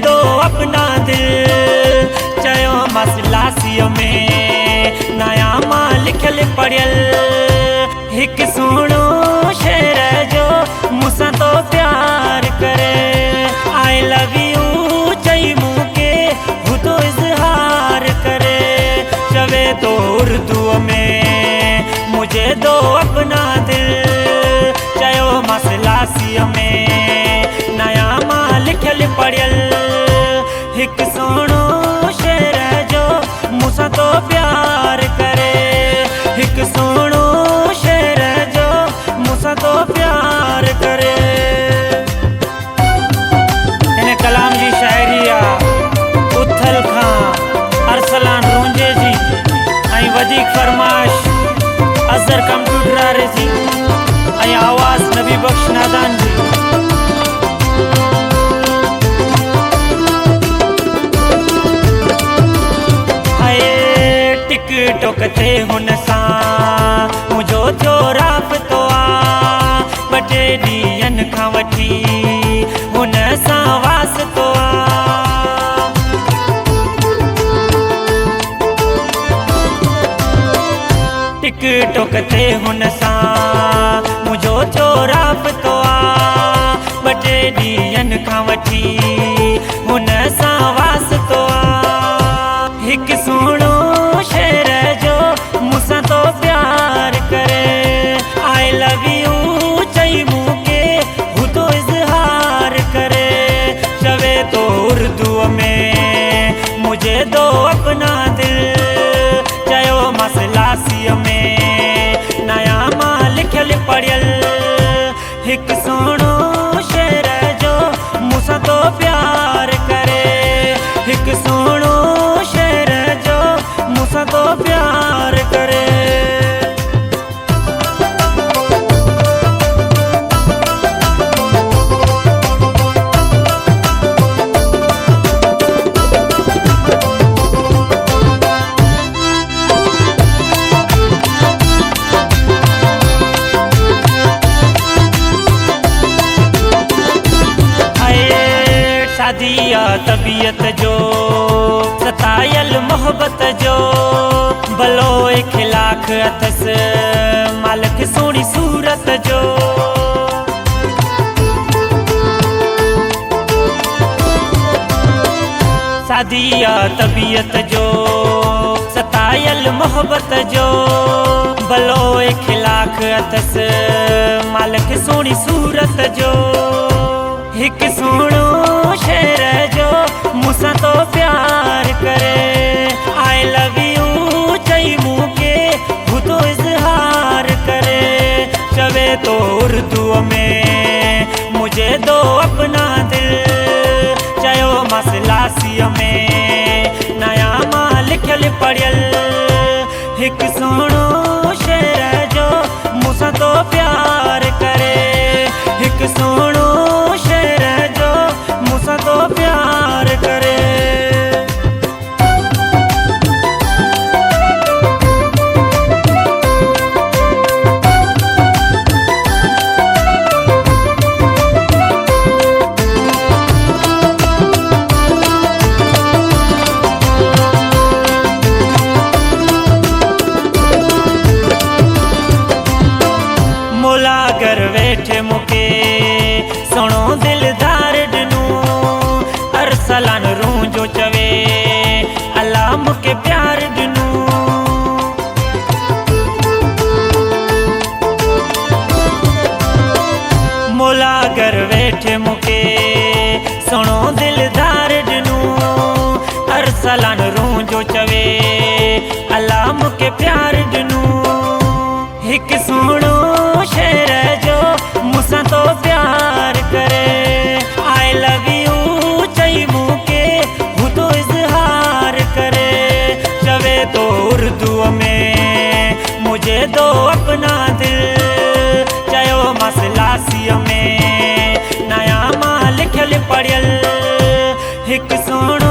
दो अपना दिल चयो मसलासीअ में नया मां लिखल पढ़ियल हिक सुहिणो शेर जो मूंसां तो प्यार करे आई लव यू चई मूंखे हू तो इज़हार करे चवे तो उर्दू में मुझे दो अपना दिल चयो मसलासीअ में नया मां लिखल पढ़ियल हिक सुहिणो शेर जो मूंसां तो प्यार करे हिक सुहिणो शेर जो मूंसां तो प्यार करे। इन कलाम जी शायरी उथल खां अरसलान रूंजे जी ऐं वधीक फरमाइश अज़हर कंप्यूटर वारे जी ऐं आवाज़ नबी बख्श नादान जी। टिकटॉक ते हुन सां मुंहिंजो थियो राबितो आहे ॿ टे ॾींहंनि खां वठी हुन सां वास्तो आहे टिकटॉक ते हुन सां मुंहिंजो थियो राबितो आहे ॿ टे ॾींहंनि खां वठी हुन सां वास्तो आहे हिकु सुहिणो शेर जो मूंसां तो प्यार करे आई लव यू चई मूंखे हू तो इज़हार करे चवे तो उर्दू में मुझे दो अपना दिल चयो मसलासीअ में नया मां लिखल पढ़ियल हिक सुहिणो शेर जो मूंसां तो प्यार करे हिक सुहिणो शेर जो मूंसां तो प्यार करे। शादिया तबीयत जो सतायल मोहब्बत जो भलो इखलाक अथस मालिक सोणी सूरत जो शादिया तबीयत जो सतायल मोहब्बत जो भलो इखलाक अथस मालिक सोणी सूरत जो हिक सुहिणो शेर जो मूंसां तो प्यार करे आई लव यू चई मूंखे हू तो इज़हार करे चवे तो उर्दू में मुझे दो अपना दिल चयो मसलासीअ में नया मां लिखल पढ़ियल हिक सुहिणो शेर जो मूंसां तो प्यार करे हिक सुहिणो शेर जो मूंसां तो प्यार करे। मोला घर वेठे मूंखे सुहिणो दिलदार ॾिनो अरसलान रूंजो चवे अल्लाह मूंखे प्यार ॾिनो मोला घर वेठे मूंखे सुहिणो दिलदार ॾिनो अरसलान रूंजो चवे अल्लाह मूंखे प्यार ॾिनो हिक सुहिणो शेर जो मूंसां तो प्यार करे आई लव यू चई मूंखे हू तो इज़हार करे चवे तो उर्दू में मुझे दो अपना दिल चयो मसलासीअ में नया मां लिखल पढ़ियल हिक सुहिणो